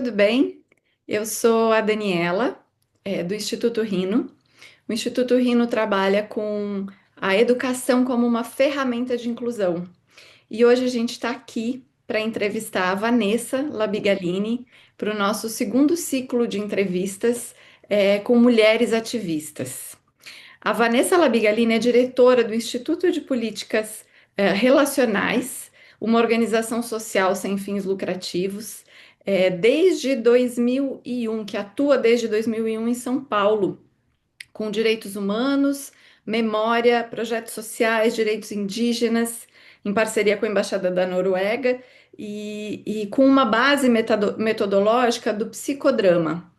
tudo bem? Eu sou a Daniela, do Instituto Rino. O Instituto Rino trabalha com a educação como uma ferramenta de inclusão. E hoje a gente está aqui para entrevistar a Vanessa Labigalini para o nosso segundo ciclo de entrevistas, com mulheres ativistas. A Vanessa Labigalini é diretora do Instituto de Políticas Relacionais, uma organização social sem fins lucrativos, desde 2001, que atua desde 2001 em São Paulo, com direitos humanos, memória, projetos sociais, direitos indígenas, em parceria com a Embaixada da Noruega e com uma base metodológica do psicodrama.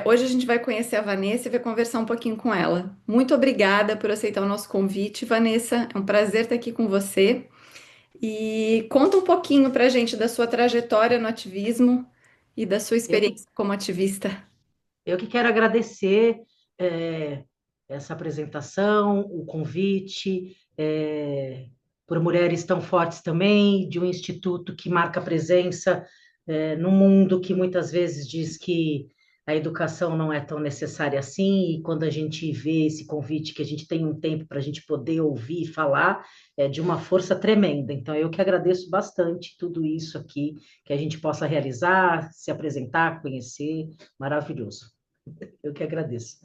Hoje a gente vai conhecer a Vanessa e vai conversar um pouquinho com ela. Muito obrigada por aceitar o nosso convite, Vanessa. É um prazer estar aqui com você. E conta um pouquinho pra gente da sua trajetória no ativismo e da sua Eu que, experiência como ativista. eu que quero agradecer é, essa apresentação, o convite, por mulheres tão fortes também, de um instituto que marca presença num mundo que muitas vezes diz que a educação não é tão necessária assim, e quando a gente vê esse convite, que a gente tem um tempo para a gente poder ouvir e falar, é de uma força tremenda. Então, eu que agradeço bastante tudo isso aqui, que a gente possa realizar, se apresentar, conhecer, maravilhoso. Eu que agradeço.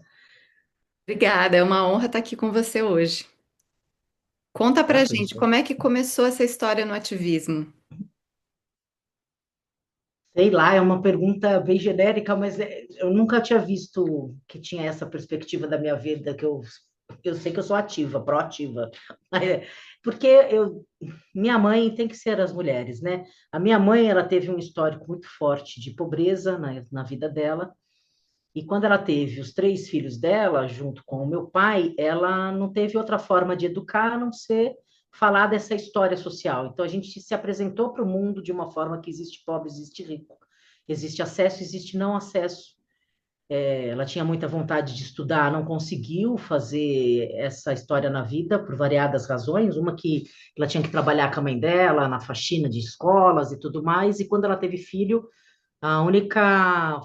Obrigada, é uma honra estar aqui com você hoje. Conta Ah, pra por gente isso. como é que começou essa história no ativismo. Sei lá, é uma pergunta bem genérica, mas eu nunca tinha visto que tinha essa perspectiva da minha vida, eu sei que eu sou ativa, proativa. É, porque minha mãe tem que ser as mulheres, né? A minha mãe, ela teve um histórico muito forte de pobreza na vida dela, e quando ela teve os três filhos dela, junto com o meu pai, ela não teve outra forma de educar a não ser falar dessa história social. Então a gente se apresentou para o mundo de uma forma que existe pobre, existe rico, existe acesso, existe não acesso. Ela tinha muita vontade de estudar, não conseguiu fazer essa história na vida por variadas razões. Uma que ela tinha que trabalhar com a mãe dela na faxina de escolas e tudo mais. E quando ela teve filho, a única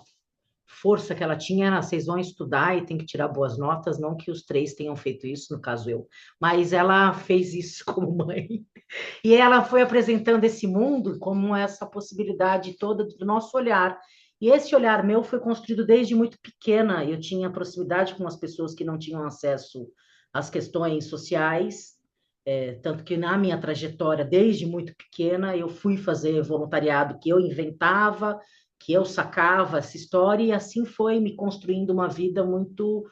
força que ela tinha era: vocês vão estudar e tem que tirar boas notas, não que os três tenham feito isso, no caso eu, mas ela fez isso como mãe. E ela foi apresentando esse mundo como essa possibilidade toda do nosso olhar. E esse olhar meu foi construído desde muito pequena. Eu tinha proximidade com as pessoas que não tinham acesso às questões sociais, tanto que na minha trajetória, desde muito pequena, eu fui fazer voluntariado que eu inventava, que eu sacava essa história, e assim foi me construindo uma vida muito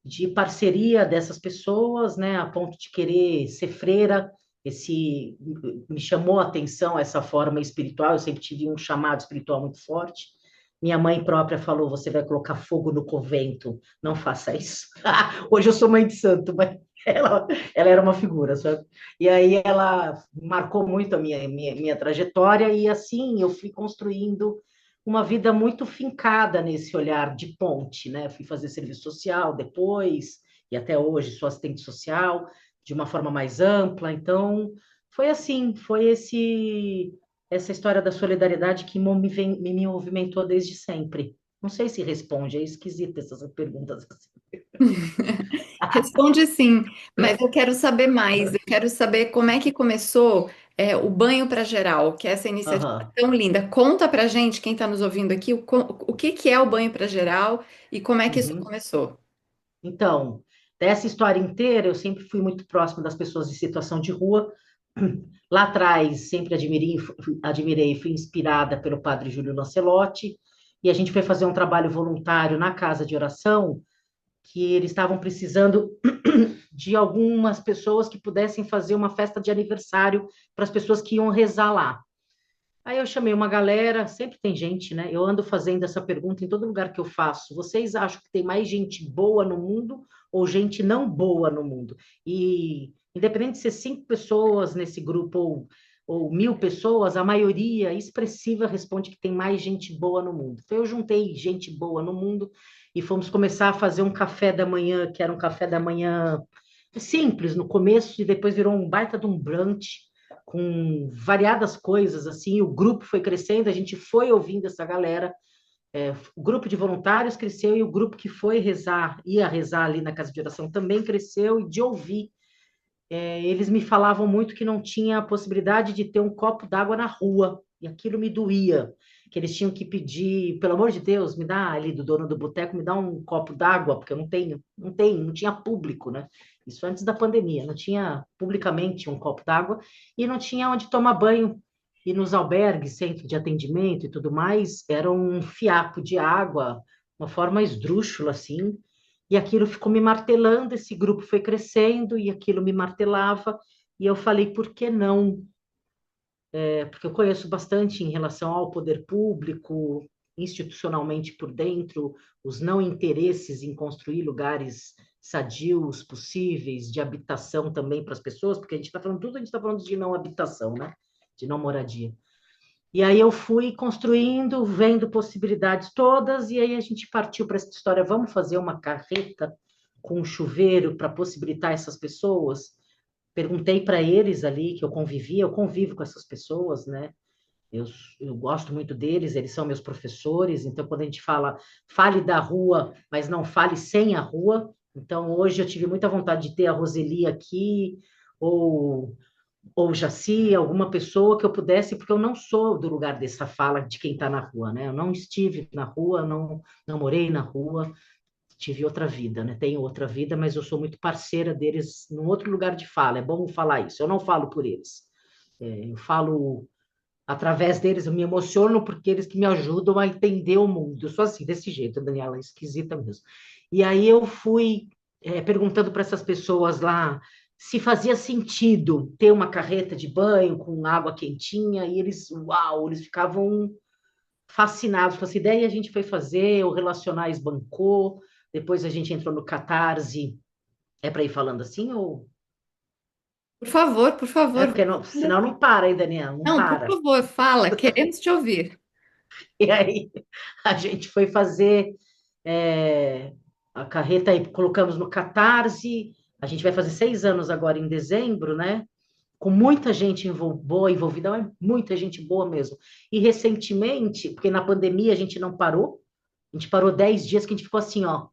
de parceria dessas pessoas, né, a ponto de querer ser freira. Esse me chamou a atenção essa forma espiritual. Eu sempre tive um chamado espiritual muito forte. Minha mãe própria falou: você vai colocar fogo no convento, não faça isso. Hoje eu sou mãe de santo, mas ela era uma figura, sabe? E aí ela marcou muito a minha trajetória, e assim eu fui construindo uma vida muito fincada nesse olhar de ponte, né? Fui fazer serviço social depois, e até hoje sou assistente social, de uma forma mais ampla. Então, foi assim, essa história da solidariedade que me movimentou desde sempre. Não sei se responde, é esquisita essas perguntas assim. Responde sim, mas eu quero saber mais. Eu quero saber como é que começou, o Banho para Geral, que é essa iniciativa Aham. tão linda. Conta pra gente, quem está nos ouvindo aqui, o que que é o Banho para Geral e como é que isso Uhum. começou. Então, dessa história inteira, eu sempre fui muito próximo das pessoas em situação de rua. Lá atrás, sempre admirei e fui inspirada pelo padre Júlio Lancelotti, e a gente foi fazer um trabalho voluntário na casa de oração, que eles estavam precisando de algumas pessoas que pudessem fazer uma festa de aniversário para as pessoas que iam rezar lá. Aí eu chamei uma galera, sempre tem gente, né? Eu ando fazendo essa pergunta em todo lugar que eu faço. Vocês acham que tem mais gente boa no mundo ou gente não boa no mundo? E independente de ser 5 pessoas nesse grupo ou 1.000 pessoas, a maioria expressiva responde que tem mais gente boa no mundo. Então eu juntei gente boa no mundo e fomos começar a fazer um café da manhã, que era um café da manhã simples no começo, e depois virou um baita de um brunch, com variadas coisas, assim, o grupo foi crescendo, a gente foi ouvindo essa galera, o grupo de voluntários cresceu e o grupo que foi rezar, ia rezar ali na casa de oração também cresceu, e de ouvir. Eles me falavam muito que não tinha a possibilidade de ter um copo d'água na rua, e aquilo me doía, que eles tinham que pedir, pelo amor de Deus, me dá ali do dono do boteco, me dá um copo d'água, porque eu não tenho, não tinha público, né? Isso antes da pandemia, não tinha publicamente um copo d'água e não tinha onde tomar banho. E nos albergues, centro de atendimento e tudo mais, era um fiapo de água, uma forma esdrúxula, assim, e aquilo ficou me martelando, esse grupo foi crescendo e aquilo me martelava, e eu falei, por que não? Porque eu conheço bastante em relação ao poder público, institucionalmente por dentro, os não interesses em construir lugares sadios, possíveis, de habitação também para as pessoas, porque a gente está falando tudo, a gente está falando de não habitação, né? De não moradia. E aí eu fui construindo, vendo possibilidades todas, e aí a gente partiu para essa história, vamos fazer uma carreta com um chuveiro para possibilitar essas pessoas? Perguntei para eles ali que eu convivia, eu convivo com essas pessoas, né? Eu, eu gosto muito deles, eles são meus professores, então quando a gente fala, fale da rua, mas não fale sem a rua. Então hoje eu tive muita vontade de ter a Roseli aqui, ou Jaci, alguma pessoa que eu pudesse, porque eu não sou do lugar dessa fala de quem está na rua, né? Eu não estive na rua, não morei na rua, tive outra vida, né? Tenho outra vida, mas eu sou muito parceira deles num outro lugar de fala. É bom falar isso. Eu não falo por eles. Eu falo através deles, eu me emociono porque eles que me ajudam a entender o mundo. Eu sou assim, desse jeito, Daniela, esquisita mesmo. E aí eu fui perguntando para essas pessoas lá se fazia sentido ter uma carreta de banho com água quentinha, e eles, uau, eles ficavam fascinados com essa ideia, e a gente foi fazer, o Relacionais bancou, depois a gente entrou no Catarse. É para ir falando assim ou Por favor. porque não, senão não para, hein, Daniela, não Não, por para. favor, fala, queremos te ouvir. E aí a gente foi fazer é, a carreta aí, colocamos no Catarse. A gente vai fazer 6 anos agora em dezembro, né? Com muita gente boa envolvida, mas muita gente boa mesmo. E recentemente, porque na pandemia a gente não parou, a gente parou 10 dias que a gente ficou assim, ó.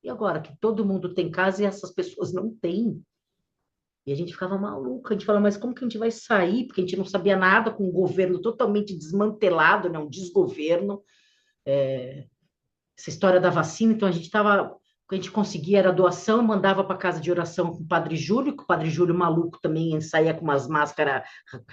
E agora que todo mundo tem casa e essas pessoas não têm? E a gente ficava maluca, a gente falava, mas como que a gente vai sair? Porque a gente não sabia nada com o governo totalmente desmantelado, né? Um desgoverno, essa história da vacina, então a gente estava, o que a gente conseguia era doação, mandava para casa de oração com o Padre Júlio, que o Padre Júlio maluco também saía com umas máscaras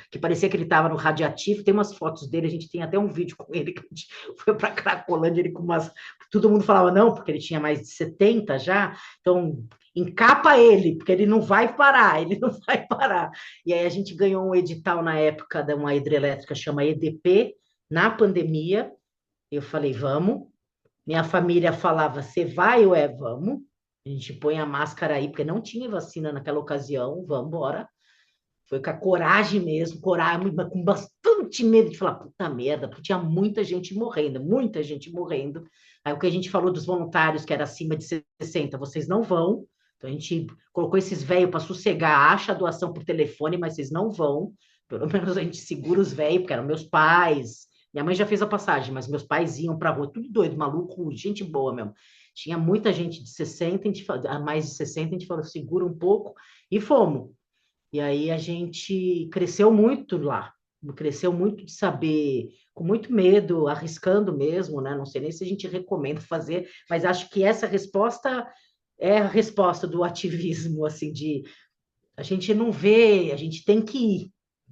que parecia que ele estava no radioativo, tem umas fotos dele, a gente tem até um vídeo com ele, que a gente foi para Cracolândia, ele com umas, todo mundo falava não, porque ele tinha mais de 70 já, então encapa ele, porque ele não vai parar, ele não vai parar. E aí a gente ganhou um edital na época de uma hidrelétrica chama EDP, na pandemia, eu falei, vamos. Minha família falava, você vai ou vamos? A gente põe a máscara aí, porque não tinha vacina naquela ocasião, vamos embora. Foi com a coragem mesmo, coragem, com bastante medo de falar, puta merda, porque tinha muita gente morrendo, muita gente morrendo. Aí o que a gente falou dos voluntários, que era acima de 60, vocês não vão. Então a gente colocou esses velhos para sossegar, acha a doação por telefone, mas vocês não vão. Pelo menos a gente segura os velhos, porque eram meus pais. Minha mãe já fez a passagem, mas meus pais iam para a rua, tudo doido, maluco, gente boa mesmo. Tinha muita gente de 60, a mais de 60, a gente falou, segura um pouco, e fomos. E aí a gente cresceu muito lá, cresceu muito de saber, com muito medo, arriscando mesmo, né? Não sei nem se a gente recomenda fazer, mas acho que essa resposta é a resposta do ativismo, assim, de a gente não vê, a gente tem que ir.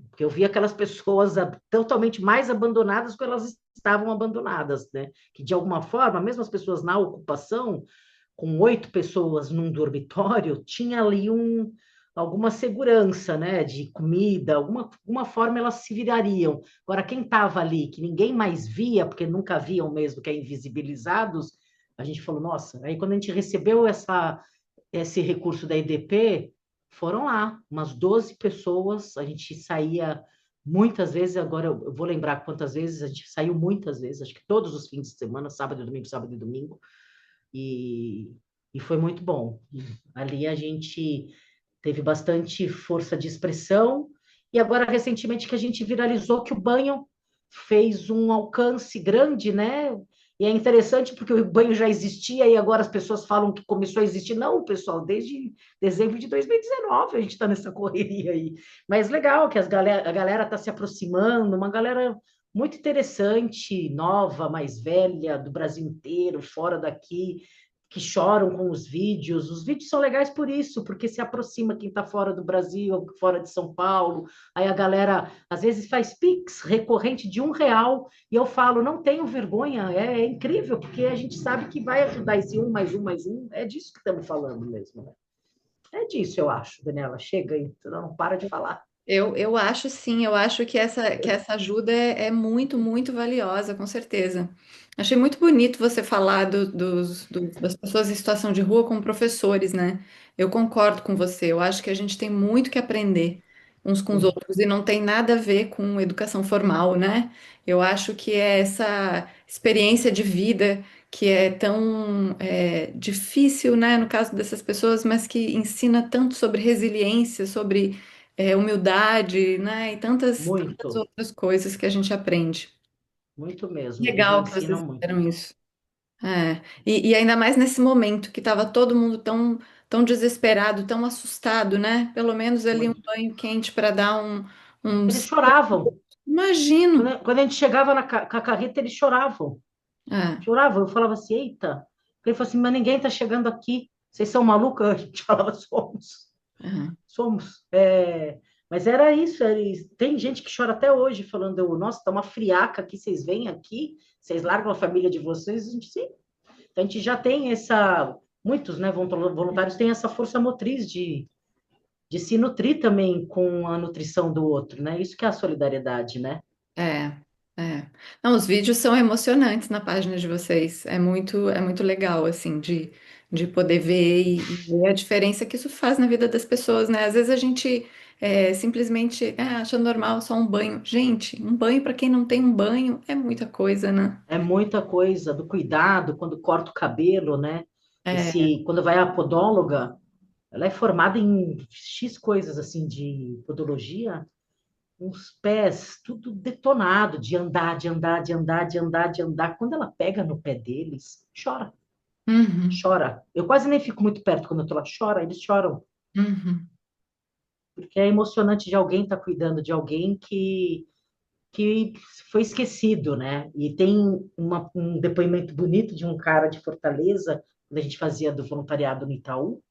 Porque eu vi aquelas pessoas totalmente mais abandonadas do que elas estavam abandonadas, né? Que de alguma forma, mesmo as pessoas na ocupação, com 8 pessoas num dormitório, tinha ali alguma segurança, né, de comida, alguma forma elas se virariam. Agora, quem estava ali, que ninguém mais via, porque nunca viam mesmo, que é invisibilizados, a gente falou, nossa, aí quando a gente recebeu esse recurso da EDP, foram lá, umas 12 pessoas, a gente saía muitas vezes, agora eu vou lembrar quantas vezes, a gente saiu muitas vezes, acho que todos os fins de semana, sábado e domingo, e, e foi muito bom. E ali a gente teve bastante força de expressão E agora, recentemente, que a gente viralizou que o banho fez um alcance grande, né? E é interessante porque o banho já existia e agora as pessoas falam que começou a existir. Não, pessoal, desde dezembro de 2019 a gente está nessa correria aí. Mas legal que a galera está se aproximando, uma galera muito interessante, nova, mais velha, do Brasil inteiro, fora daqui, que choram com os vídeos. Os vídeos são legais por isso, porque se aproxima quem está fora do Brasil, fora de São Paulo. Aí a galera às vezes faz Pix recorrente de R$ 1, e eu falo, não tenho vergonha, é incrível, porque a gente sabe que vai ajudar esse um mais um mais um. É disso que estamos falando mesmo, né? É disso, eu acho, Daniela. Chega aí, não para de falar. Eu acho sim, eu acho que essa ajuda é muito, muito valiosa, com certeza. Achei muito bonito você falar das pessoas em situação de rua como professores, né? Eu concordo com você, eu acho que a gente tem muito que aprender uns com os Muito, outros e não tem nada a ver com educação formal, né? Eu acho que é essa experiência de vida que é tão difícil, né, no caso dessas pessoas, mas que ensina tanto sobre resiliência, sobre humildade, né? E tantas muito, outras coisas que a gente aprende. muito mesmo. Eles Legal que vocês ensinam muito. fizeram isso. E ainda mais nesse momento que estava todo mundo tão desesperado, tão assustado, né? Pelo menos ali um Muito. banho quente para dar um... Eles choravam. Imagino. Quando a gente chegava com a carreta, eles choravam. É, Choravam. Eu falava assim, eita. Ele falou assim, mas ninguém está chegando aqui. Vocês são malucos? A gente falava, somos. é. Somos. É, mas era isso. Tem gente que chora até hoje, falando, nossa, tá uma friaca aqui, vocês vêm aqui, vocês largam a família de vocês. A gente, sim. Então, a gente já tem essa... Muitos, né, voluntários têm essa força motriz de se nutrir também com a nutrição do outro, né? Isso que é a solidariedade, né? É, é. Não, os vídeos são emocionantes na página de vocês. É muito legal, assim, de poder ver e ver a diferença que isso faz na vida das pessoas, né? Às vezes a gente simplesmente acha normal só um banho. Gente, um banho para quem não tem um banho é muita coisa, né? É muita coisa do cuidado quando corta o cabelo, né? É, Quando vai à podóloga, ela é formada em X coisas assim de podologia, uns pés tudo detonado de andar, de andar, de andar, de andar, de andar. Quando ela pega no pé deles, chora, uhum, chora. Eu quase nem fico muito perto quando eu tô lá, chora, eles choram, uhum, porque é emocionante de alguém estar cuidando de alguém que foi esquecido, né? E tem um depoimento bonito de um cara de Fortaleza, quando a gente fazia do voluntariado no Itaú.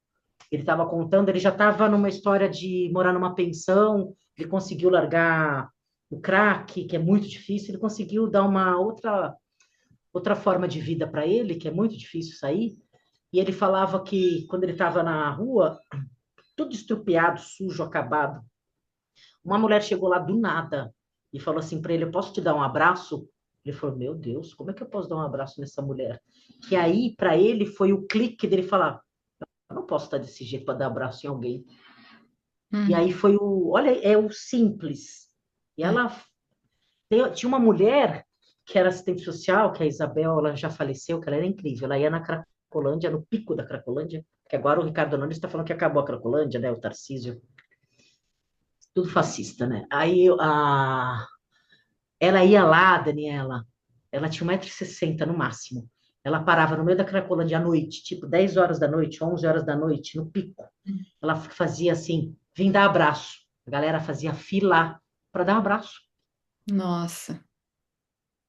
Ele estava contando, ele já estava numa história de morar numa pensão, ele conseguiu largar o crack, que é muito difícil, ele conseguiu dar uma outra forma de vida para ele, que é muito difícil sair. E ele falava que quando ele estava na rua, tudo estrupiado, sujo, acabado, uma mulher chegou lá do nada e falou assim para ele: Eu posso te dar um abraço? Ele falou: Meu Deus, como é que eu posso dar um abraço nessa mulher? Que aí, para ele, foi o clique dele falar: Eu não posso estar desse jeito para dar abraço em alguém. E uhum, aí foi olha, é o simples. E é, ela tinha uma mulher que era assistente social, que a Isabel, ela já faleceu, que ela era incrível. Ela ia na Cracolândia, no pico da Cracolândia, que agora o Ricardo Nunes está falando que acabou a Cracolândia, né? O Tarcísio, tudo fascista, né? Ela ia lá, Daniela, ela tinha 1,60 m no máximo. Ela parava no meio da Cracolândia à noite, tipo 10 horas da noite, 11 horas da noite, no pico. Ela fazia assim, vim dar abraço. A galera fazia fila para dar um abraço. nossa,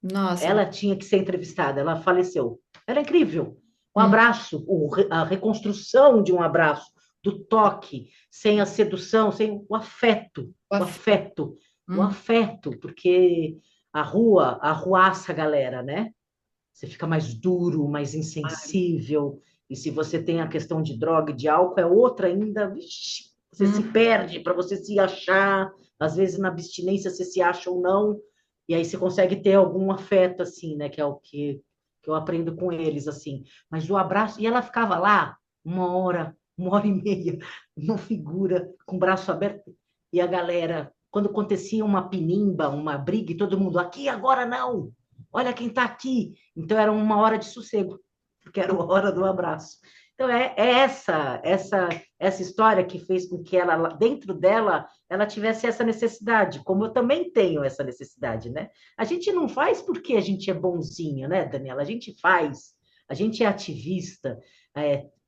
nossa, Ela tinha que ser entrevistada, ela faleceu. Era incrível. Um hum, abraço, a reconstrução de um abraço, do toque, sem a sedução, sem o afeto, o o afeto, afeto, o hum, afeto, porque a rua arruaça a galera, né? Você fica mais duro, mais insensível. E se você tem a questão de droga e de álcool, é outra ainda. Vixi, você se hum, perde para você se achar. Às vezes na abstinência você se acha ou não. E aí você consegue ter algum afeto, assim, né? Que é o que eu aprendo com eles, assim. Mas o abraço. E ela ficava lá 1 hora, 1 hora e meia, uma figura, com o braço aberto. E a galera, quando acontecia uma pinimba, uma briga, e todo mundo, aqui agora não! Olha quem está aqui. Então era 1 hora de sossego, porque era a hora do abraço. Então, essa história que fez com que ela, dentro dela, ela tivesse essa necessidade, como eu também tenho essa necessidade, né? A gente não faz porque a gente é bonzinho, né, Daniela? A gente faz, a gente é ativista.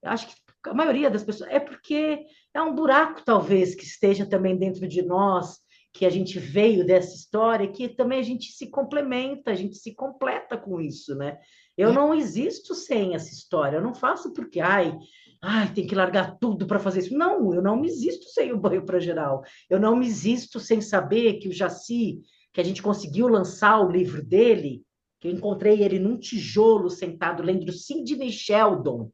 Acho que a maioria das pessoas é porque é um buraco, talvez, que esteja também dentro de nós, que a gente veio dessa história, que também a gente se complementa, a gente se completa com isso, né? Eu não existo sem essa história, eu não faço porque, tem que largar tudo para fazer isso. Não, eu não me existo sem o banho para geral. Eu não me existo sem saber que o Jaci, que a gente conseguiu lançar o livro dele, que eu encontrei ele num tijolo sentado lendo Sidney Sheldon,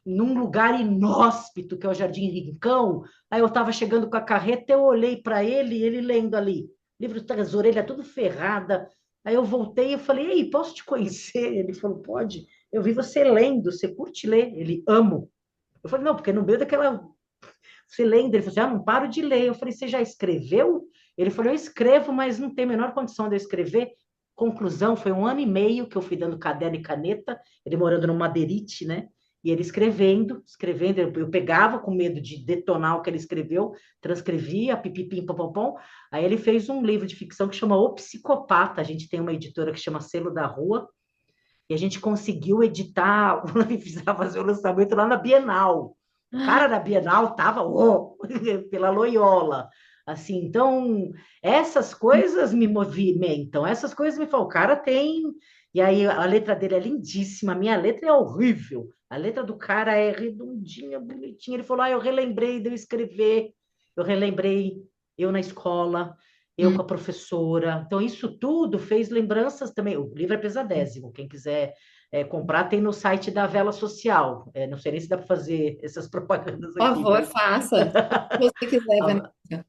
num lugar inóspito, que é o Jardim Rincão. Aí eu estava chegando com a carreta, eu olhei para ele e ele lendo ali. Livro com as orelhas tudo ferrada. Aí eu voltei e falei, ei, posso te conhecer? Ele falou, pode. Eu vi você lendo, você curte ler? Ele, amo. Eu falei, não, porque no meio daquela... Você lendo, ele falou assim, não paro de ler. Eu falei, você já escreveu? Ele falou, eu escrevo, mas não tem a menor condição de eu escrever. Conclusão, foi 1 ano e meio que eu fui dando caderno e caneta, ele morando no Madeirite, né? E ele escrevendo, escrevendo, eu pegava com medo de detonar o que ele escreveu, transcrevia, pipipim, popopom. Aí ele fez um livro de ficção que chama O Psicopata. A gente tem uma editora que chama Selo da Rua, e a gente conseguiu editar, precisava fazer o lançamento lá na Bienal. O cara da Bienal tava pela Loyola. Assim, então, essas coisas me movimentam, essas coisas me falam, o cara tem. E aí a letra dele é lindíssima, a minha letra é horrível. A letra do cara é redondinha, bonitinha. Ele falou: eu relembrei de eu escrever, eu relembrei eu na escola, eu com a professora. Então, isso tudo fez lembranças também. O livro é pesadésimo. Quem quiser comprar, tem no site da Vela Social. Não sei nem se dá para fazer essas propagandas Por aqui, favor, mas faça. Se você quiser, a, Vanessa.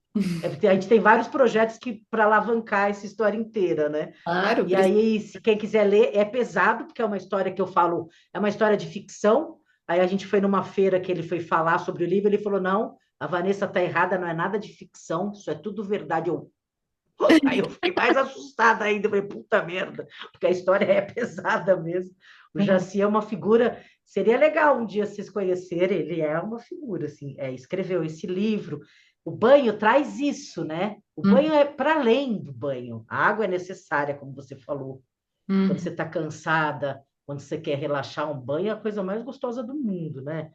a gente tem vários projetos que para alavancar essa história inteira, né? Claro, E precisa. aí, se quem quiser ler, é pesado, porque é uma história que eu falo, é uma história de ficção. Aí a gente foi numa feira que ele foi falar sobre o livro, ele falou: não, a Vanessa está errada, não é nada de ficção, isso é tudo verdade. Aí eu fiquei mais assustada ainda, eu falei, puta merda, porque a história é pesada mesmo. O Jaci é uma figura, seria legal um dia vocês conhecerem, ele é uma figura, assim, escreveu esse livro. O banho traz isso, né? O banho é para além do banho. A água é necessária, como você falou. Quando você está cansada, quando você quer relaxar, um banho é a coisa mais gostosa do mundo, né?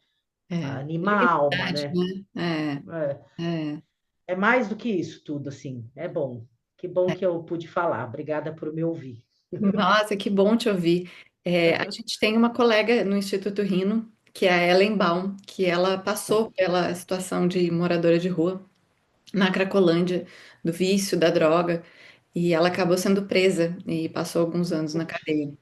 Anima a alma, Verdade, né? né? É, É. é mais do que isso tudo, assim. É bom. Que bom que eu pude falar. Obrigada por me ouvir. Nossa, que bom te ouvir. A gente tem uma colega no Instituto Rino, que é a Ellen Baum, que ela passou pela situação de moradora de rua na Cracolândia, do vício, da droga, e ela acabou sendo presa e passou alguns anos na Putz, cadeia.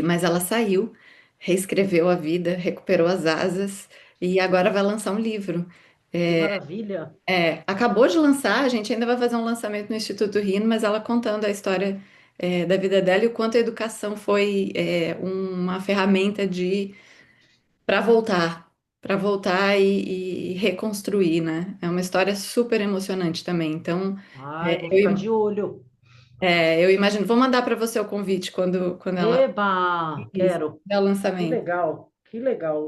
Mas ela saiu, reescreveu a vida, recuperou as asas e agora vai lançar um livro. que maravilha. Acabou de lançar, a gente ainda vai fazer um lançamento no Instituto Rino, mas ela contando a história, da vida dela e o quanto a educação foi, uma ferramenta de para voltar e reconstruir, né? É uma história super emocionante também. Então, Ai, vou ficar de olho. eu imagino, vou mandar para você o convite quando ela Eba, quero. fizer o Que lançamento. legal, que legal.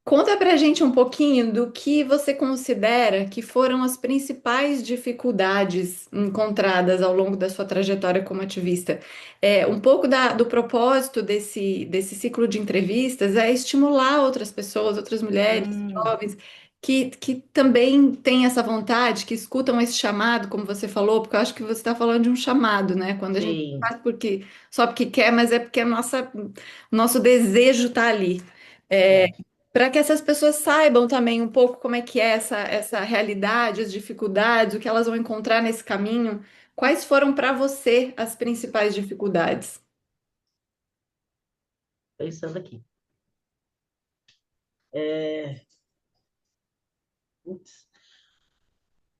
Conta pra gente um pouquinho do que você considera que foram as principais dificuldades encontradas ao longo da sua trajetória como ativista. Um pouco do propósito desse ciclo de entrevistas é estimular outras pessoas, outras mulheres, Hum, jovens, que também têm essa vontade, que escutam esse chamado, como você falou, porque eu acho que você está falando de um chamado, né? Quando a gente sim. faz só porque quer, mas é porque o nosso desejo está ali. É. Para que essas pessoas saibam também um pouco como é que é essa realidade, as dificuldades, o que elas vão encontrar nesse caminho. Quais foram para você as principais dificuldades? Pensando aqui. É, putz,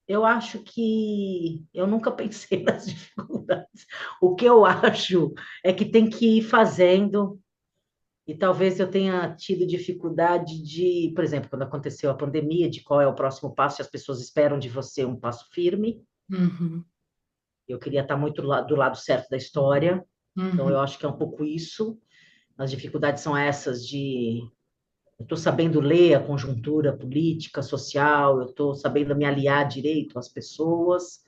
eu acho que eu nunca pensei nas dificuldades. O que eu acho é que tem que ir fazendo. E talvez eu tenha tido dificuldade de, por exemplo, quando aconteceu a pandemia, de qual é o próximo passo, e as pessoas esperam de você um passo firme. Uhum, Eu queria estar muito do lado certo da história, então eu uhum, acho que é um pouco isso. As dificuldades são essas de eu estou sabendo ler a conjuntura política, social, eu estou sabendo me aliar direito às pessoas,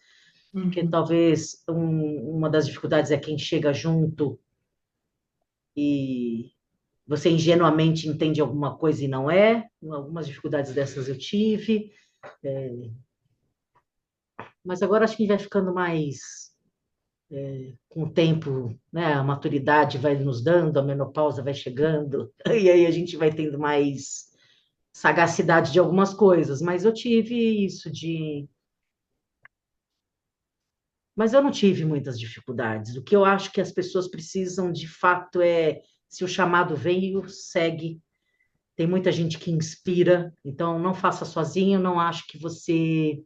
porque Uhum. talvez uma das dificuldades é quem chega junto e você ingenuamente entende alguma coisa e não é. Algumas dificuldades dessas eu tive, mas agora acho que vai ficando mais com o tempo, né? A maturidade vai nos dando, a menopausa vai chegando, e aí a gente vai tendo mais sagacidade de algumas coisas. Mas eu tive isso de. Mas eu não tive muitas dificuldades. O que eu acho que as pessoas precisam, de fato, é se o chamado veio, segue. Tem muita gente que inspira, então não faça sozinho, não acho que você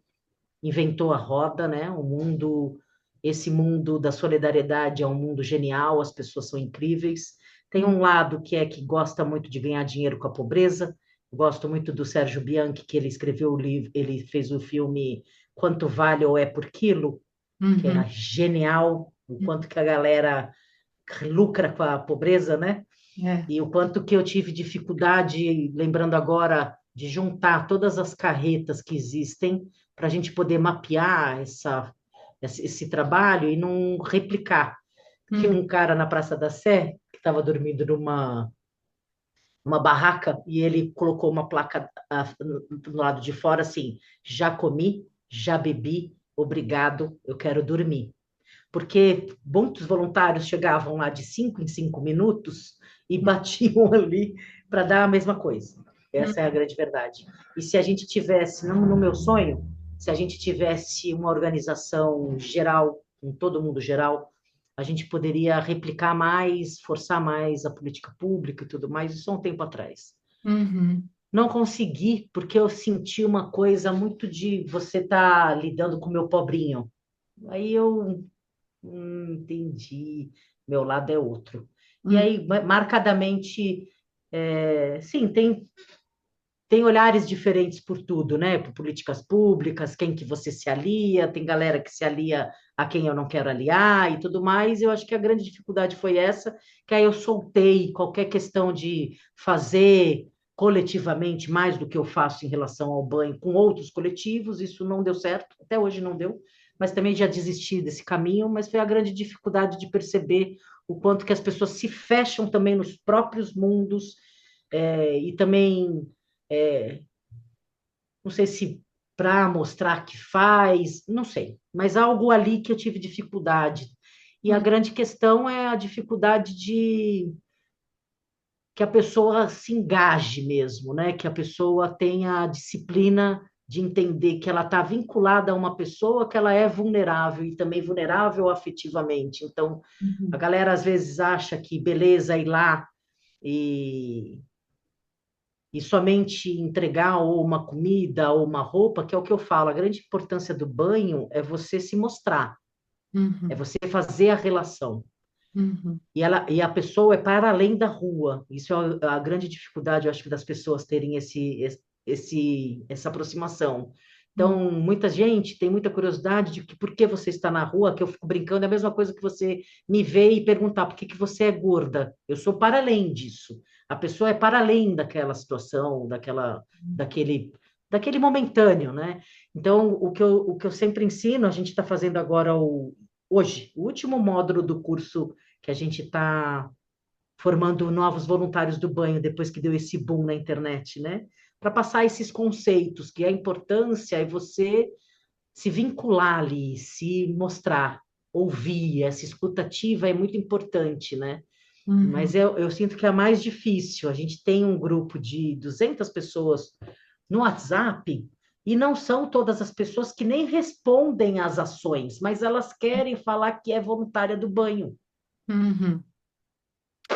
inventou a roda, né? O mundo, esse mundo da solidariedade é um mundo genial, as pessoas são incríveis. Tem um lado que é que gosta muito de ganhar dinheiro com a pobreza. Gosto muito do Sérgio Bianchi, que ele escreveu o livro, ele fez o filme Quanto Vale ou É por Quilo, que é Uhum. genial, o quanto que a galera lucra com a pobreza, né? É. E o quanto que eu tive dificuldade, lembrando agora, de juntar todas as carretas que existem para a gente poder mapear esse trabalho e não replicar. Tinha Uhum. um cara na Praça da Sé que estava dormindo numa uma barraca e ele colocou uma placa do lado de fora assim: já comi, já bebi, obrigado, eu quero dormir, porque muitos voluntários chegavam lá de 5 em 5 minutos e batiam ali para dar a mesma coisa. Essa é a grande verdade. E se a gente tivesse, não no meu sonho, se a gente tivesse uma organização geral, com todo mundo geral, a gente poderia replicar mais, forçar mais a política pública e tudo mais, isso há um tempo atrás. Uhum. Não consegui, porque eu senti uma coisa muito de você estar lidando com o meu pobrinho. Aí eu entendi. Meu lado é outro. E Uhum. aí, marcadamente, sim, tem olhares diferentes por tudo, né? Por políticas públicas, quem que você se alia, tem galera que se alia a quem eu não quero aliar e tudo mais. Eu acho que a grande dificuldade foi essa, que aí eu soltei qualquer questão de fazer coletivamente mais do que eu faço em relação ao banho com outros coletivos, isso não deu certo, até hoje não deu, mas também já desisti desse caminho, mas foi a grande dificuldade de perceber o quanto que as pessoas se fecham também nos próprios mundos, e também é, não sei se para mostrar que faz, não sei, mas algo ali que eu tive dificuldade. E a Uhum. grande questão é a dificuldade de que a pessoa se engaje mesmo, né? Que a pessoa tenha a disciplina de entender que ela está vinculada a uma pessoa que ela é vulnerável e também vulnerável afetivamente. Então, a Uhum. galera às vezes acha que beleza ir lá e somente entregar ou uma comida ou uma roupa, que é o que eu falo, a grande importância do banho é você se mostrar, é Uhum. você fazer a relação. Uhum. E a pessoa é para além da rua. Isso é a grande dificuldade, eu acho, das pessoas terem essa aproximação. Uhum. Então, muita gente tem muita curiosidade de que por que você está na rua, que eu fico brincando, é a mesma coisa que você me ver e perguntar por que que você é gorda. Eu sou para além disso. A pessoa é para além daquela situação, daquele, daquele momentâneo, né? Então, o que eu sempre ensino, a gente está fazendo agora hoje, o último módulo do curso que a gente está formando novos voluntários do banho depois que deu esse boom na internet, né? Para passar esses conceitos, que a importância é você se vincular ali, se mostrar, ouvir, essa escutativa é muito importante, né? Uhum. Mas eu sinto que é mais difícil. A gente tem um grupo de 200 pessoas no WhatsApp e não são todas as pessoas que nem respondem às ações, mas elas querem falar que é voluntária do banho. Uhum.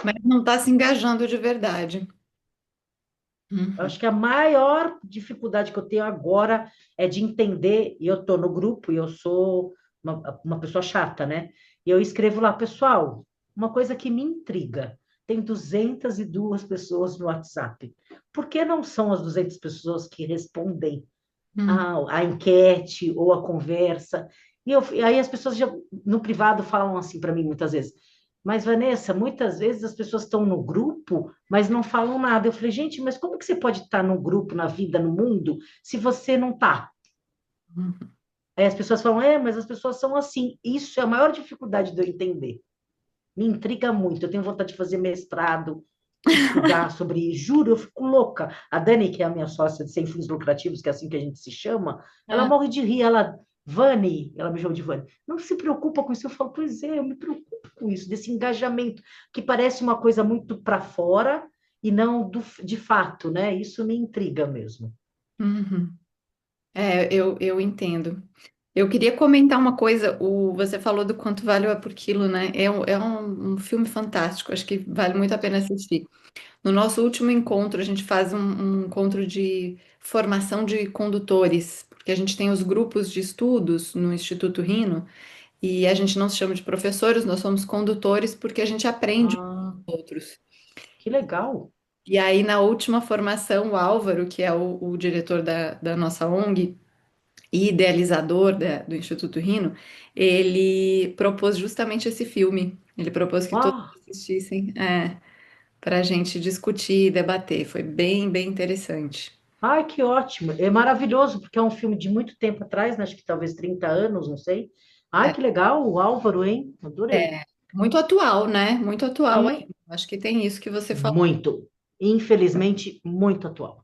Mas não está se engajando de verdade. Eu Uhum. acho que a maior dificuldade que eu tenho agora é de entender, e eu estou no grupo, e eu sou uma pessoa chata, né? E eu escrevo lá, pessoal, uma coisa que me intriga, tem 202 pessoas no WhatsApp. Por que não são as 200 pessoas que respondem Uhum. a enquete ou a conversa? E aí as pessoas já, no privado falam assim para mim muitas vezes, Mas, Vanessa, muitas vezes as pessoas estão no grupo, mas não falam nada. Eu falei, gente, mas como que você pode estar no grupo, na vida, no mundo, se você não está? Uhum. Aí as pessoas falam, mas as pessoas são assim. Isso é a maior dificuldade de eu entender. Me intriga muito. Eu tenho vontade de fazer mestrado, estudar sobre isso. Juro, eu fico louca. A Dani, que é a minha sócia de sem fins lucrativos, que é assim que a gente se chama, ela Ah, morre de rir. Vani, ela me chama de Vani, não se preocupa com isso. Eu falo, pois é, eu me preocupo com isso, desse engajamento, que parece uma coisa muito para fora e não de fato, né? Isso me intriga mesmo. uhum. Eu entendo. Eu queria comentar uma coisa. Você falou do Quanto Vale o É por Quilo, né? Um filme fantástico. Acho que vale muito a pena assistir. No nosso último encontro, a gente faz um encontro de formação de condutores, porque a gente tem os grupos de estudos no Instituto Rino e a gente não se chama de professores, nós somos condutores porque a gente aprende Ah, com os outros. que legal. E aí, na última formação, o Álvaro, que é o diretor da nossa ONG e idealizador do Instituto Rino, ele propôs justamente esse filme. Ele propôs que todos Ah, assistissem, para a gente discutir e debater. Foi bem, bem interessante. ai, que ótimo. É maravilhoso, porque é um filme de muito tempo atrás, né? Acho que talvez 30 anos, não sei. Ai, É, que legal, o Álvaro, hein? Adorei. muito atual, né? Muito atual Hum, ainda. Acho que tem isso que você falou. muito. Infelizmente, muito atual.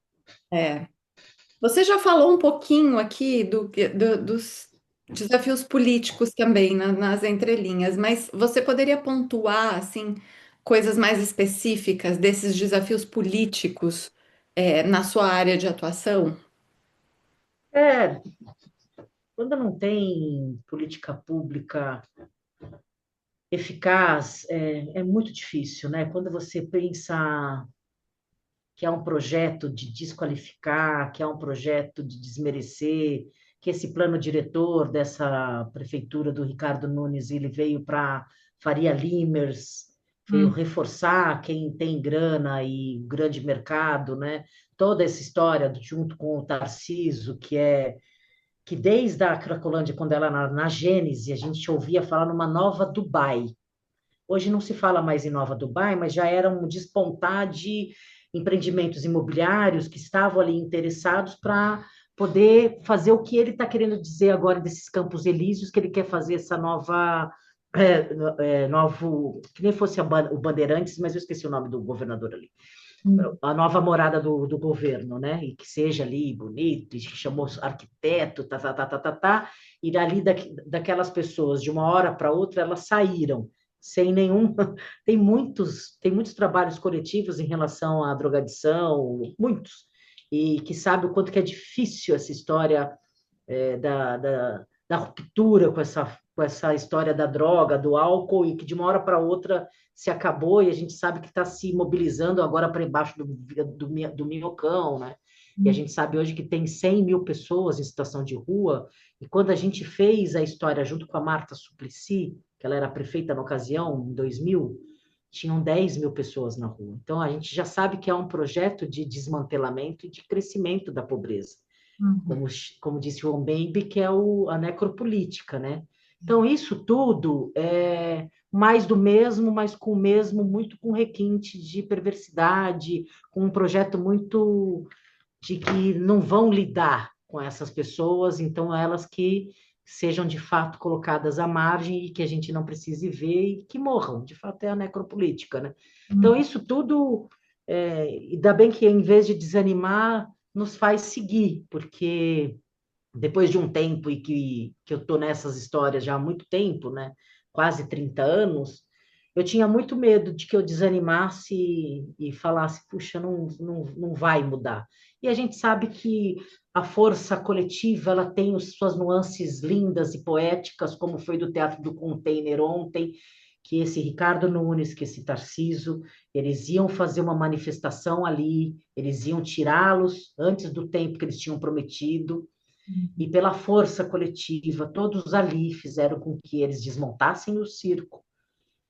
É. Você já falou um pouquinho aqui dos desafios políticos também nas entrelinhas, mas você poderia pontuar assim coisas mais específicas desses desafios políticos na sua área de atuação? É, quando não tem política pública eficaz, é muito difícil, né? Quando você pensa que é um projeto de desqualificar, que é um projeto de desmerecer, que esse plano diretor dessa prefeitura do Ricardo Nunes, ele veio para Faria Limers, veio Hum, reforçar quem tem grana e grande mercado, né? Toda essa história junto com o Tarciso, que desde a Cracolândia, quando ela na Gênese, a gente ouvia falar numa nova Dubai. Hoje não se fala mais em Nova Dubai, mas já era um despontar de empreendimentos imobiliários que estavam ali interessados para poder fazer o que ele está querendo dizer agora desses Campos Elíseos, que ele quer fazer essa nova, novo, que nem fosse o Bandeirantes, mas eu esqueci o nome do governador ali, hum, a nova morada do governo, né? E que seja ali bonito, e que chamou arquiteto, e dali daquelas pessoas, de uma hora para outra, elas saíram sem nenhum. Tem muitos trabalhos coletivos em relação à drogadição, muitos, e que sabe o quanto que é difícil essa história da ruptura com essa história da droga, do álcool, e que de uma hora para outra se acabou, e a gente sabe que está se mobilizando agora para embaixo do Minhocão, né? E a hum, gente sabe hoje que tem 100 mil pessoas em situação de rua, e quando a gente fez a história junto com a Marta Suplicy, que ela era prefeita na ocasião, em 2000, tinham 10 mil pessoas na rua. Então, a gente já sabe que é um projeto de desmantelamento e de crescimento da pobreza, como, uhum, como disse o Ombembe, que é a necropolítica, né? Então, isso tudo é mais do mesmo, mas com o mesmo, muito com requinte de perversidade, com um projeto muito de que não vão lidar com essas pessoas, então elas que sejam de fato colocadas à margem e que a gente não precise ver e que morram. De fato, é a necropolítica, né? Então, uhum, isso tudo, ainda bem que em vez de desanimar, nos faz seguir, porque depois de um tempo e que eu estou nessas histórias já há muito tempo, né? Quase 30 anos, eu tinha muito medo de que eu desanimasse e falasse, puxa, não vai mudar. E a gente sabe que a força coletiva ela tem suas nuances lindas e poéticas, como foi do Teatro do Container ontem, que esse Ricardo Nunes, que esse Tarciso, eles iam fazer uma manifestação ali, eles iam tirá-los antes do tempo que eles tinham prometido, e uhum, pela força coletiva, todos ali fizeram com que eles desmontassem o circo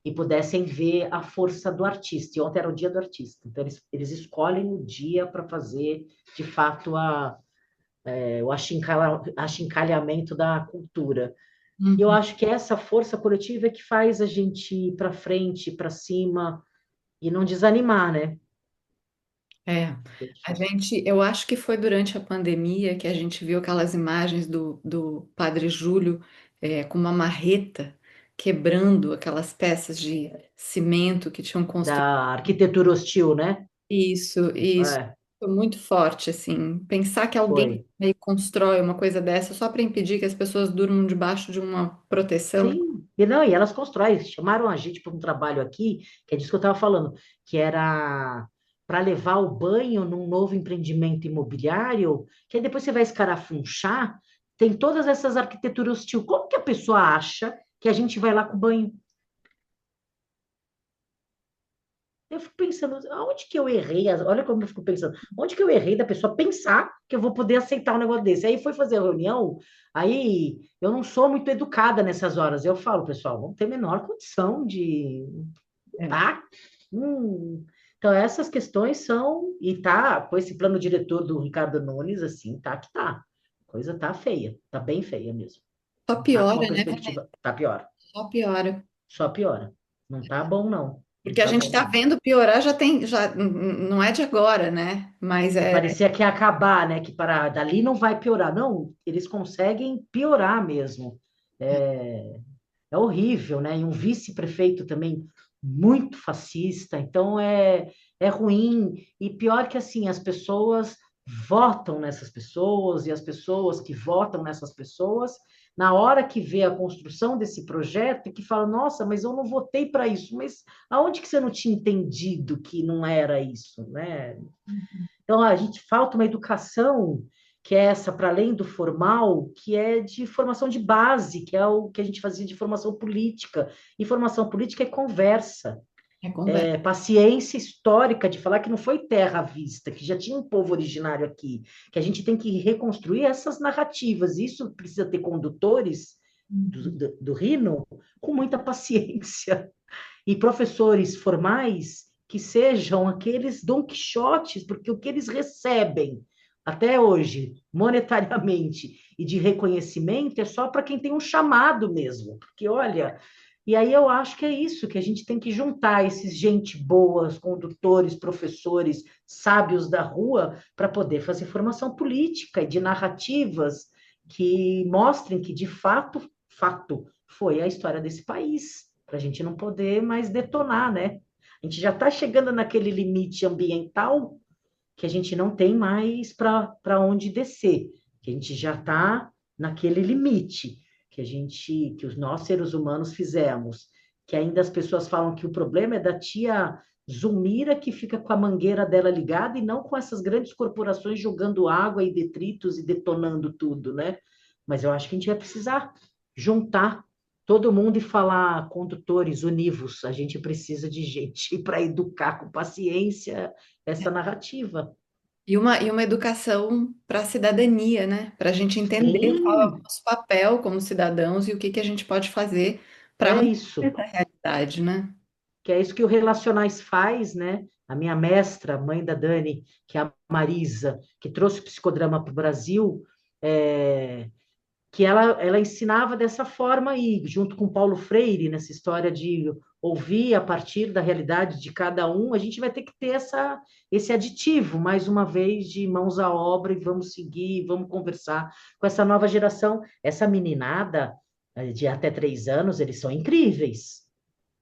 e pudessem ver a força do artista. E ontem era o dia do artista, então eles escolhem o dia para fazer, de fato, o achincalhamento da cultura. E eu Uhum. acho que essa força coletiva é que faz a gente ir para frente, para cima e não desanimar, né? É, É a difícil. gente, eu acho que foi durante a pandemia que a gente viu aquelas imagens do Padre Júlio com uma marreta quebrando aquelas peças de cimento que tinham construído. Da arquitetura hostil, né? Isso, É, foi muito forte, assim. Pensar que alguém foi. aí constrói uma coisa dessa só para impedir que as pessoas durmam debaixo de uma proteção. Sim, e não, e elas constroem. Chamaram a gente para um trabalho aqui, que é disso que eu estava falando, que era para levar o banho num novo empreendimento imobiliário, que aí depois você vai escarafunchar, tem todas essas arquiteturas hostil. Como que a pessoa acha que a gente vai lá com o banho? Eu fico pensando, aonde que eu errei? Olha como eu fico pensando, onde que eu errei da pessoa pensar que eu vou poder aceitar um negócio desse? Aí foi fazer a reunião, aí eu não sou muito educada nessas horas. Eu falo, pessoal, vamos ter menor condição de, É. tá? Então, essas questões são, e tá, com esse plano diretor do Ricardo Nunes, assim, tá que tá. A coisa tá feia, tá bem feia mesmo. Só Não tá com uma piora, né? perspectiva, tá pior, Só piora. só piora. Não tá bom, não. Não Porque a tá gente bom, está não. vendo piorar, não é de agora, né? Mas E é, parecia que ia acabar, né? Que para dali não vai piorar. Não, eles conseguem piorar mesmo. É, é horrível, né? E um vice-prefeito também muito fascista. Então é ruim. E pior que assim, as pessoas votam nessas pessoas e as pessoas que votam nessas pessoas, na hora que vê a construção desse projeto, que fala, nossa, mas eu não votei para isso. Mas aonde que você não tinha entendido que não era isso, né? Então, a gente falta uma educação que é essa, para além do formal, que é de formação de base, que é o que a gente fazia de formação política. E formação política é conversa, é conversa. é paciência histórica de falar que não foi terra à vista, que já tinha um povo originário aqui, que a gente tem que reconstruir essas narrativas. Isso precisa ter condutores do Rino com muita paciência e professores formais que sejam aqueles Dom Quixotes, porque o que eles recebem até hoje, monetariamente e de reconhecimento, é só para quem tem um chamado mesmo. Porque, olha, e aí eu acho que é isso, que a gente tem que juntar esses gente boas, condutores, professores, sábios da rua, para poder fazer formação política e de narrativas que mostrem que, de fato, fato, foi a história desse país para a gente não poder mais detonar, né? A gente já está chegando naquele limite ambiental que a gente não tem mais para onde descer, que a gente já está naquele limite que os nós seres humanos fizemos, que ainda as pessoas falam que o problema é da tia Zulmira que fica com a mangueira dela ligada e não com essas grandes corporações jogando água e detritos e detonando tudo, né? Mas eu acho que a gente vai precisar juntar todo mundo e falar, condutores univos, a gente precisa de gente para educar com paciência essa narrativa. E uma educação para a cidadania, né? Para a gente entender qual é o Sim, nosso papel como cidadãos e o que que a gente pode fazer para é mudar isso. essa realidade, né? Que é isso que o Relacionais faz, né? A minha mestra, mãe da Dani, que é a Marisa, que trouxe o psicodrama para o Brasil, é, que ela ensinava dessa forma aí, junto com Paulo Freire, nessa história de ouvir a partir da realidade de cada um, a gente vai ter que ter esse aditivo, mais uma vez, de mãos à obra e vamos seguir, vamos conversar com essa nova geração. Essa meninada de até 3 anos, eles são incríveis.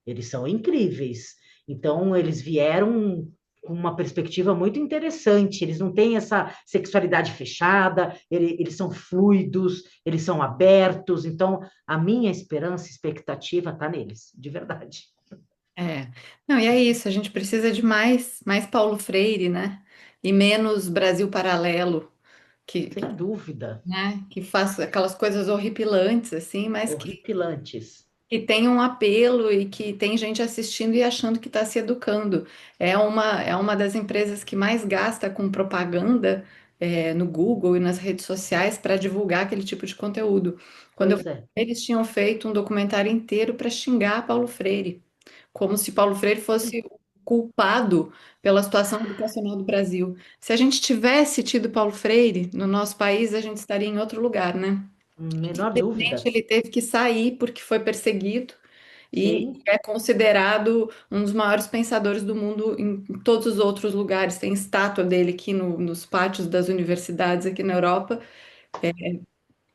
Eles são incríveis. Então, eles vieram com uma perspectiva muito interessante. Eles não têm essa sexualidade fechada, eles são fluidos, eles são abertos. Então, a minha esperança, expectativa está neles, de verdade. É. Não, e é isso, a gente precisa de mais Paulo Freire, né? E menos Brasil Paralelo, Sem dúvida. né? Que faz aquelas coisas horripilantes, assim, mas Horripilantes. que tem um apelo e que tem gente assistindo e achando que está se educando. É uma das empresas que mais gasta com propaganda, no Google e nas redes sociais para divulgar aquele tipo de conteúdo. Quando eu Pois é. eles tinham feito um documentário inteiro para xingar Paulo Freire, como se Paulo Freire fosse o culpado pela situação educacional do Brasil. Se a gente tivesse tido Paulo Freire no nosso país, a gente estaria em outro lugar, né? Menor dúvida. Ele teve que sair porque foi perseguido e Sim, é considerado um dos maiores pensadores do mundo em todos os outros lugares. Tem estátua dele aqui nos pátios das universidades aqui na Europa,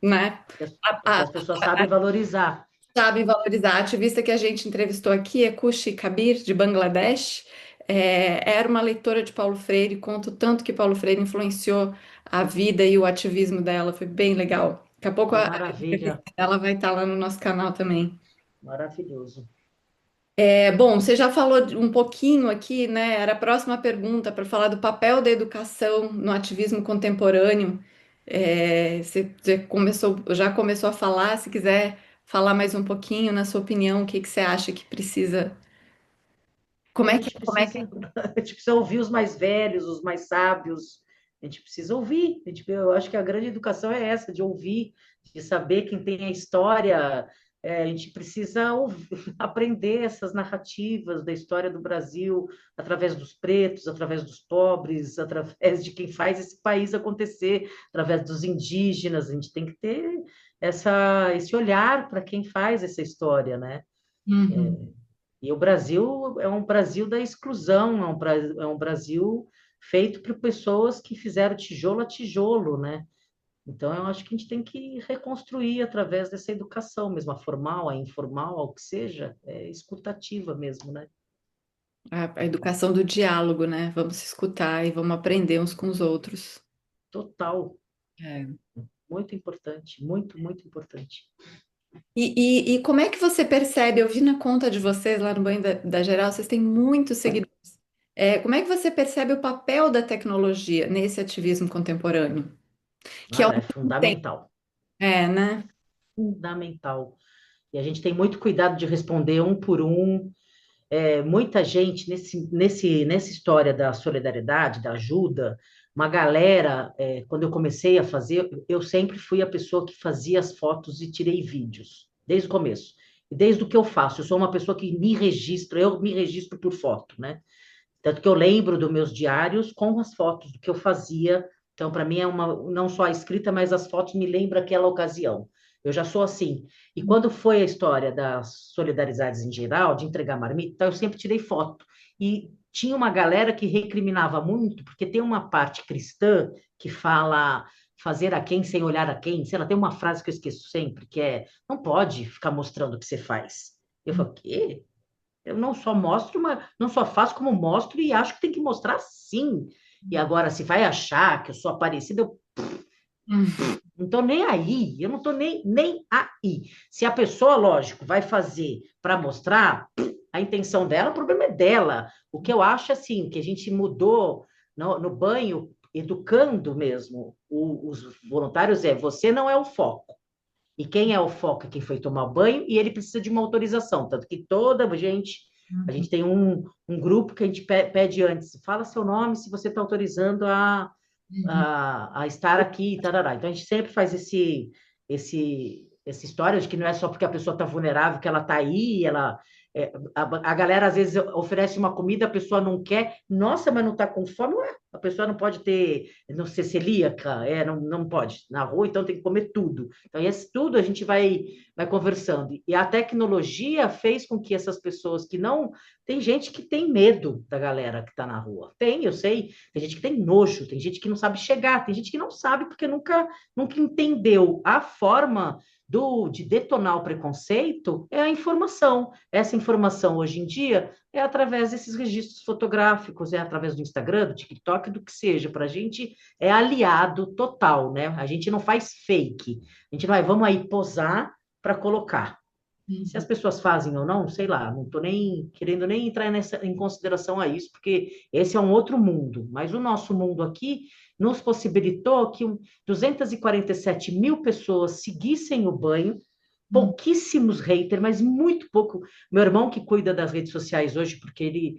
né? porque as pessoas sabem valorizar. Sabe valorizar. A ativista que a gente entrevistou aqui é Kushi Kabir, de Bangladesh. Era uma leitora de Paulo Freire, conta o tanto que Paulo Freire influenciou a vida e o ativismo dela. Foi bem legal. Daqui a pouco Que a entrevista maravilha, dela vai estar lá no nosso canal também. maravilhoso. Bom, você já falou um pouquinho aqui, né? Era a próxima pergunta para falar do papel da educação no ativismo contemporâneo. Você já começou a falar, se quiser falar mais um pouquinho, na sua opinião, o que que você acha que precisa? A gente precisa, a gente precisa ouvir os mais velhos, os mais sábios. A gente precisa ouvir. Eu acho que a grande educação é essa, de ouvir, de saber quem tem a história. A gente precisa aprender essas narrativas da história do Brasil através dos pretos, através dos pobres, através de quem faz esse país acontecer, através dos indígenas. A gente tem que ter esse olhar para quem faz essa história, né? Uhum. E o Brasil é um Brasil da exclusão, é um Brasil feito por pessoas que fizeram tijolo a tijolo, né? Então, eu acho que a gente tem que reconstruir através dessa educação mesmo, a formal, a informal, ao que seja, escutativa mesmo, né? A educação do diálogo, né? Vamos se escutar e vamos aprender uns com os outros. Total, É. muito importante, muito, muito importante. E como é que você percebe? Eu vi na conta de vocês lá no Banho da Geral, vocês têm muitos seguidores. Como é que você percebe o papel da tecnologia nesse ativismo contemporâneo? Que é o Olha, é que tem. fundamental, Né? fundamental. E a gente tem muito cuidado de responder um por um. Muita gente nessa história da solidariedade, da ajuda, uma galera, quando eu comecei a fazer, eu sempre fui a pessoa que fazia as fotos e tirei vídeos, desde o começo. E desde o que eu faço, eu sou uma pessoa que eu me registro por foto, né? Tanto que eu lembro dos meus diários com as fotos do que eu fazia. Então, para mim, não só a escrita, mas as fotos me lembram aquela ocasião. Eu já sou assim. E quando foi a história das solidariedades em geral, de entregar marmita, eu sempre tirei foto. E tinha uma galera que recriminava muito, porque tem uma parte cristã que fala fazer a quem sem olhar a quem. Sei lá, tem uma frase que eu esqueço sempre, que é: não pode ficar mostrando o que você faz. Eu falo, quê? Eu não só mostro, não só faço, como mostro e acho que tem que mostrar sim. E agora, se vai achar que eu sou aparecida, eu Hum. não estou nem aí, eu não estou nem aí. Se a pessoa, lógico, vai fazer para mostrar, a intenção dela, o problema é dela. O que eu acho, assim, que a gente mudou no banho, educando mesmo os voluntários, você não é o foco. E quem é o foco é quem foi tomar banho e ele precisa de uma autorização. Tanto que a gente tem um grupo que a gente pede antes, fala seu nome se você está autorizando a estar aqui, tarará. Então a gente sempre faz essa história de que não é só porque a pessoa está vulnerável que ela está aí, a galera às vezes oferece uma comida, a pessoa não quer, nossa, mas não está com fome, ué, a pessoa não pode não ser celíaca, não pode, na rua, então tem que comer tudo. Então, esse tudo a gente vai conversando. E a tecnologia fez com que essas pessoas que não. Tem gente que tem medo da galera que está na rua. Tem, eu sei. Tem gente que tem nojo, tem gente que não sabe chegar, tem gente que não sabe porque nunca entendeu a forma de detonar o preconceito é a informação. Essa informação, hoje em dia, é através desses registros fotográficos, é através do Instagram, do TikTok, do que seja. Para a gente é aliado total, né? A gente não faz fake. A gente vai, vamos aí posar para colocar. Se as Uhum. pessoas fazem ou não, sei lá, não estou nem querendo nem entrar em consideração a isso, porque esse é um outro mundo. Mas o nosso mundo aqui nos possibilitou que 247 mil pessoas seguissem o banho, pouquíssimos haters, mas muito pouco. Meu irmão que cuida das redes sociais hoje, porque ele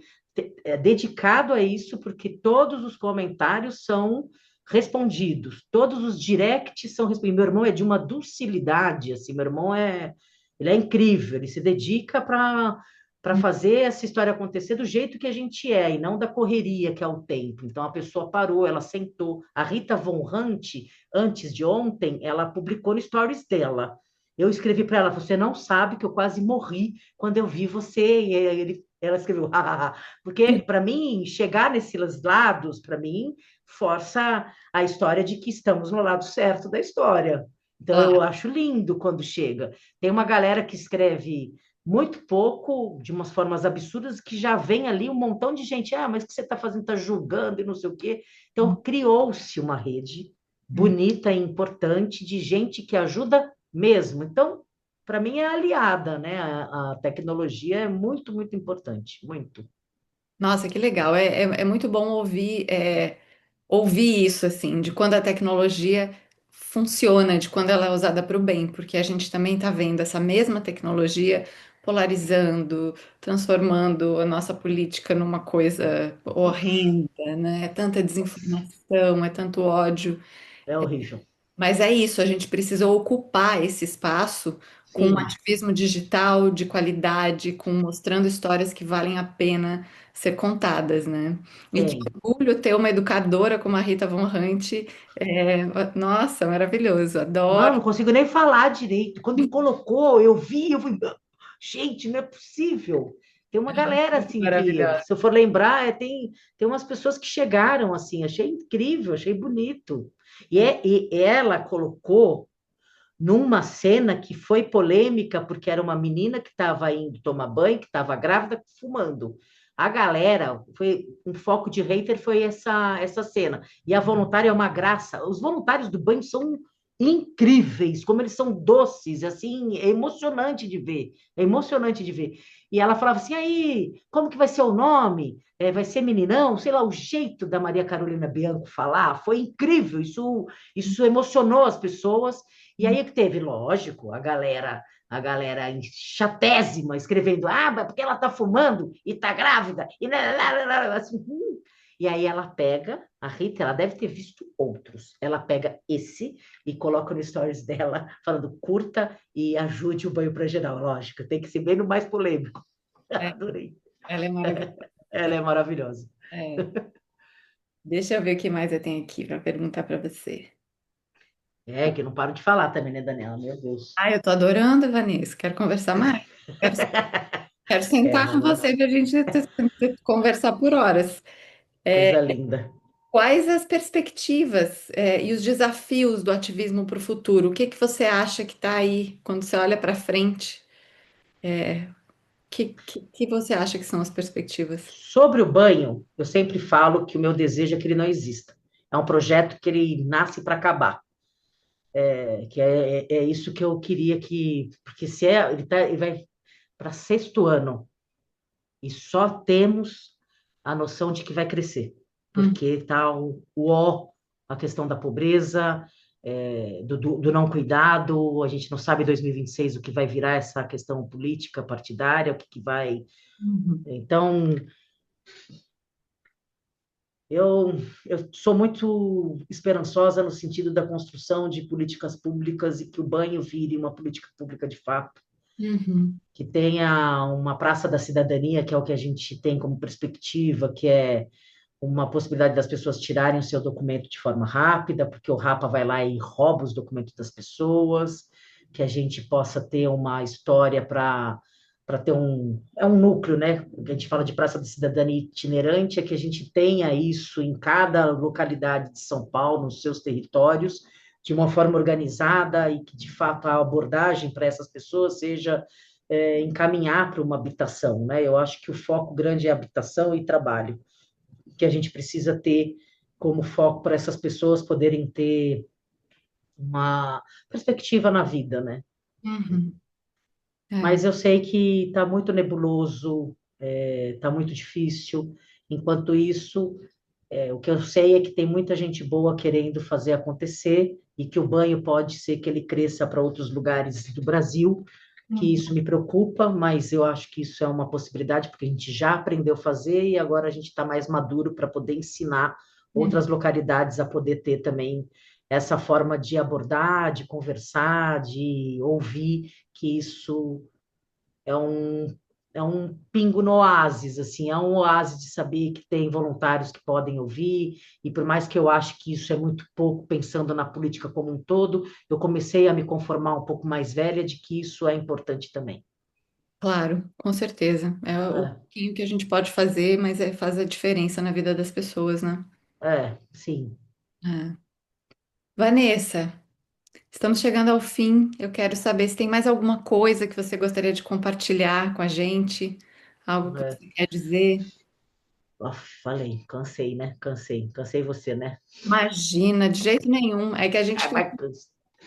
é dedicado a isso, porque todos os comentários são respondidos, todos os directs são respondidos. Meu irmão é de uma docilidade, assim, meu irmão ele é incrível, ele se dedica para para fazer essa história acontecer do jeito que a gente é, e não da correria que é o tempo. Então, a pessoa parou, ela sentou. A Rita Von Hunt, antes de ontem, ela publicou no stories dela. Eu escrevi para ela, você não sabe que eu quase morri quando eu vi você. E aí ela escreveu, hahaha. Porque, para mim, chegar nesses lados, para mim, força a história de que estamos no lado certo da história. Então, eu Claro. acho lindo quando chega. Tem uma galera que escreve muito pouco, de umas formas absurdas, que já vem ali um montão de gente. Ah, mas o que você está fazendo? Está julgando e não sei o quê. Então, criou-se uma rede bonita e importante de gente que ajuda mesmo. Então, para mim, é aliada, né? A tecnologia é muito, muito importante. Muito. Nossa, que legal. É muito bom ouvir, ouvir isso, assim, de quando a tecnologia funciona, de quando ela é usada para o bem, porque a gente também está vendo essa mesma tecnologia polarizando, transformando a nossa política numa coisa horrenda, né? É tanta Nossa, desinformação, é tanto ódio. é horrível. Mas é isso, a gente precisa ocupar esse espaço com um Sim, ativismo digital de qualidade, com mostrando histórias que valem a pena ser contadas, né? E que tem. orgulho ter uma educadora como a Rita Von Hunt. Nossa, maravilhoso, Não, adoro. não consigo nem falar direito. Quando colocou, eu vi, eu fui, gente, não é possível. Tem uma galera Muito assim que, maravilhosa. se eu for lembrar, tem umas pessoas que chegaram assim, achei incrível, achei bonito. E ela colocou numa cena que foi polêmica, porque era uma menina que estava indo tomar banho, que estava grávida, fumando. A galera, foi um foco de hater foi essa cena. E a voluntária é uma graça. Os voluntários do banho são incríveis, como eles são doces, assim, é emocionante de ver. É emocionante de ver. E ela falava assim: aí, como que vai ser o nome? É, vai ser meninão? Sei lá, o jeito da Maria Carolina Bianco falar foi incrível. Isso emocionou as pessoas. E aí que teve, lógico, a galera chatésima escrevendo, ah, mas porque ela tá fumando e tá grávida, e assim, e aí ela pega, a Rita, ela deve ter visto outros. Ela pega esse e coloca no stories dela, falando, curta e ajude o banho para geral. Lógico, tem que ser bem no mais polêmico. É, Adorei. ela é maravilhosa. Ela é maravilhosa. É. Deixa eu ver o que mais eu tenho aqui para perguntar para você. É, que eu não paro de falar também, né, Daniela? Meu Deus. Ah, eu tô adorando, Vanessa. Quero conversar mais. Quero, quero É, sentar com não, você para a gente conversar por horas. coisa linda. Quais as perspectivas, e os desafios do ativismo para o futuro? O que que você acha que está aí quando você olha para frente? Que você acha que são as perspectivas? Sobre o banho, eu sempre falo que o meu desejo é que ele não exista. É um projeto que ele nasce para acabar. É isso que eu queria que. Porque se é, ele vai para sexto ano e só temos a noção de que vai crescer. Hum, Porque está a questão da pobreza, do não cuidado, a gente não sabe em 2026 o que vai virar essa questão política partidária, o que vai. uhum, Então, Eu, eu sou muito esperançosa no sentido da construção de políticas públicas e que o banho vire uma política pública de fato, uhum, que tenha uma praça da cidadania, que é o que a gente tem como perspectiva, que é uma possibilidade das pessoas tirarem o seu documento de forma rápida, porque o Rapa vai lá e rouba os documentos das pessoas, que a gente possa ter uma história para ter um núcleo, né? A gente fala de Praça da Cidadania itinerante, é que a gente tenha isso em cada localidade de São Paulo, nos seus territórios, de uma forma organizada e que, de fato, a abordagem para essas pessoas seja encaminhar para uma habitação, né? Eu acho que o foco grande é habitação e trabalho que a gente precisa ter como foco para essas pessoas poderem ter uma perspectiva na vida, né? uhum. É, Mas eu sei que está muito nebuloso, está muito difícil. Enquanto isso, o que eu sei é que tem muita gente boa querendo fazer acontecer e que o banho pode ser que ele cresça para outros lugares do Brasil, que uhum, isso me preocupa, mas eu acho que isso é uma possibilidade, porque a gente já aprendeu a fazer e agora a gente está mais maduro para poder ensinar uhum, outras localidades a poder ter também essa forma de abordar, de conversar, de ouvir, que isso é um é um pingo no oásis, assim, é um oásis de saber que tem voluntários que podem ouvir, e por mais que eu ache que isso é muito pouco, pensando na política como um todo, eu comecei a me conformar um pouco mais velha de que isso é importante também. Claro, com certeza. É o É, pouquinho que a gente pode fazer, mas faz a diferença na vida das pessoas, né? sim. É. Vanessa, estamos chegando ao fim. Eu quero saber se tem mais alguma coisa que você gostaria de compartilhar com a gente, algo que É. você quer dizer. Ó, falei, cansei, né? Cansei você, né? Imagina, de jeito nenhum. É que a gente Ah, fica.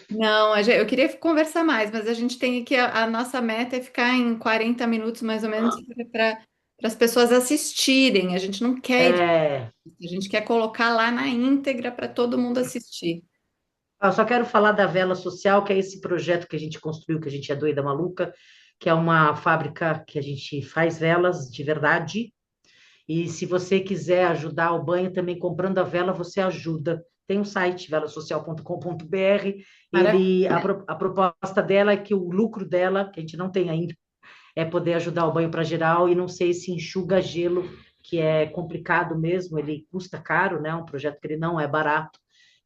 Não, eu queria conversar mais, mas a gente tem que. A nossa meta é ficar em 40 minutos mais ou menos para as pessoas assistirem. A gente não quer editar, é, a gente quer colocar lá na íntegra para todo mundo assistir. eu só quero falar da Vela Social, que é esse projeto que a gente construiu, que a gente é doida maluca, que é uma fábrica que a gente faz velas de verdade. E se você quiser ajudar o banho também comprando a vela, você ajuda. Tem um site, velasocial.com.br. Maravilha. A proposta dela é que o lucro dela, que a gente não tem ainda, é poder ajudar o banho para geral e não ser esse enxuga gelo, que é complicado mesmo, ele custa caro, né? Um projeto que ele não é barato.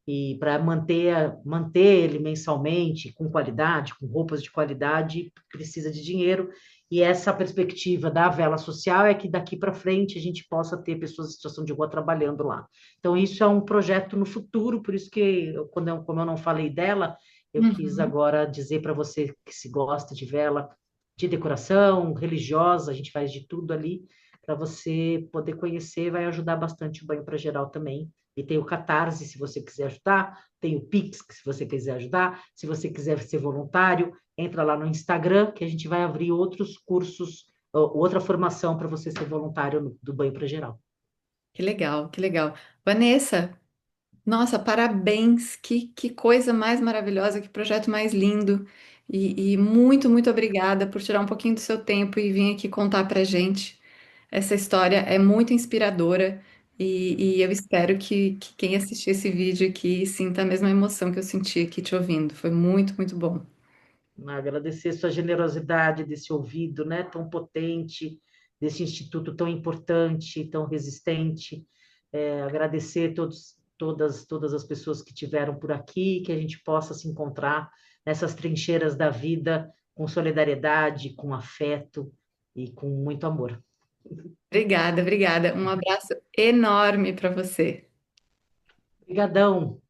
E para manter ele mensalmente, com qualidade, com roupas de qualidade, precisa de dinheiro. E essa perspectiva da vela social é que daqui para frente a gente possa ter pessoas em situação de rua trabalhando lá. Então, isso é um projeto no futuro, por isso que, como eu não falei dela, eu quis Uhum. agora dizer para você que se gosta de vela, de decoração religiosa, a gente faz de tudo ali, para você poder conhecer, vai ajudar bastante o banho para geral também. E tem o Catarse, se você quiser ajudar, tem o Pix, se você quiser ajudar, se você quiser ser voluntário, entra lá no Instagram, que a gente vai abrir outros cursos, outra formação para você ser voluntário do banho para geral. Que legal, que legal. Vanessa, nossa, parabéns! Que coisa mais maravilhosa, que projeto mais lindo. E muito, muito obrigada por tirar um pouquinho do seu tempo e vir aqui contar pra gente. Essa história é muito inspiradora e eu espero que quem assistir esse vídeo aqui sinta a mesma emoção que eu senti aqui te ouvindo. Foi muito, muito bom. Agradecer sua generosidade desse ouvido, né, tão potente, desse instituto tão importante, tão resistente. Agradecer todas as pessoas que tiveram por aqui, que a gente possa se encontrar nessas trincheiras da vida com solidariedade, com afeto e com muito amor. Obrigada, obrigada. Um abraço enorme para você. Obrigadão.